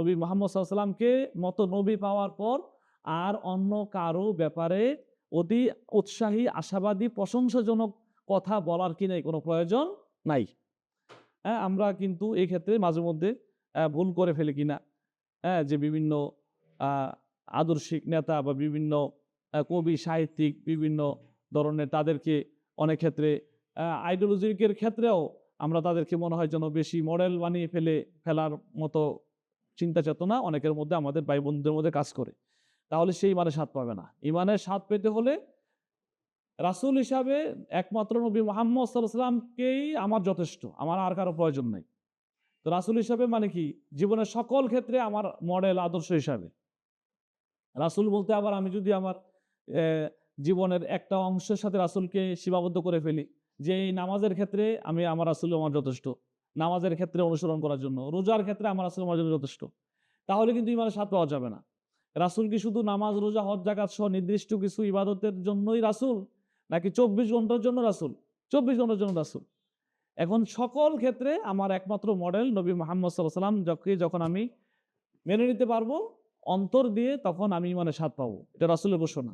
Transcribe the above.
নবী মুহাম্মদ সাল্লাল্লাহু আলাইহি ওয়াসাল্লামকে মতো নবী পাওয়ার পর আর অন্য কারো ব্যাপারে অতি উৎসাহী, আশাবাদী, প্রশংসাজনক কথা বলার কি নাই, কোনো প্রয়োজন নাই। হ্যাঁ, আমরা কিন্তু এই ক্ষেত্রে মাঝে মধ্যে ভুল করে ফেলি কিনা, হ্যাঁ, যে বিভিন্ন আদর্শিক নেতা বা বিভিন্ন কবি, সাহিত্যিক বিভিন্ন ধরনের তাদেরকে অনেক ক্ষেত্রে আইডিওলজিকের ক্ষেত্রেও আমরা তাদেরকে মনে হয় যেন বেশি মডেল বানিয়ে ফেলার মতো চিন্তা চেতনা অনেকের মধ্যে, আমাদের ভাই বোনদের মধ্যে কাজ করে। তাহলে সেই ইমানের স্বাদ পাবে না। ইমানের স্বাদ পেতে হলে রাসূল হিসাবে একমাত্র নবী মুহাম্মদ সাল্লাল্লাহু আলাইহি ওয়াসাল্লামকেই আমার যথেষ্ট, আমার আর কারো প্রয়োজন নাই। তো রাসূল হিসাবে মানে কি, জীবনের সকল ক্ষেত্রে আমার মডেল, আদর্শ হিসাবে। রাসূল বলতে আবার আমি যদি আমার জীবনের একটা অংশের সাথে রাসূলকে সীমাবদ্ধ করে ফেলি, যে এই নামাজের ক্ষেত্রে আমার রাসূল আমার যথেষ্ট, নামাজের ক্ষেত্রে অনুসরণ করার জন্য, রোজার ক্ষেত্রে আমার রাসূল আমার জন্য যথেষ্ট, তাহলে কিন্তু ইমানের স্বাদ পাওয়া যাবে না। রাসূল কি শুধু নামাজ, রোজা, হজ, যাকাত সহ নির্দিষ্ট কিছু ইবাদতের জন্যই রাসূল, নাকি 24 ঘন্টার জন্য রাসূল? 24 ঘন্টার জন্য রাসূল। এখন সকল ক্ষেত্রে আমার একমাত্র মডেল নবী মুহাম্মদ সাল্লাল্লাহু আলাইহি ওয়াসাল্লাম, যখন আমি মেনে নিতে পারবো অন্তর দিয়ে, তখন আমি ইমানের স্বাদ পাবো। এটা রাসূলের ঘোষণা।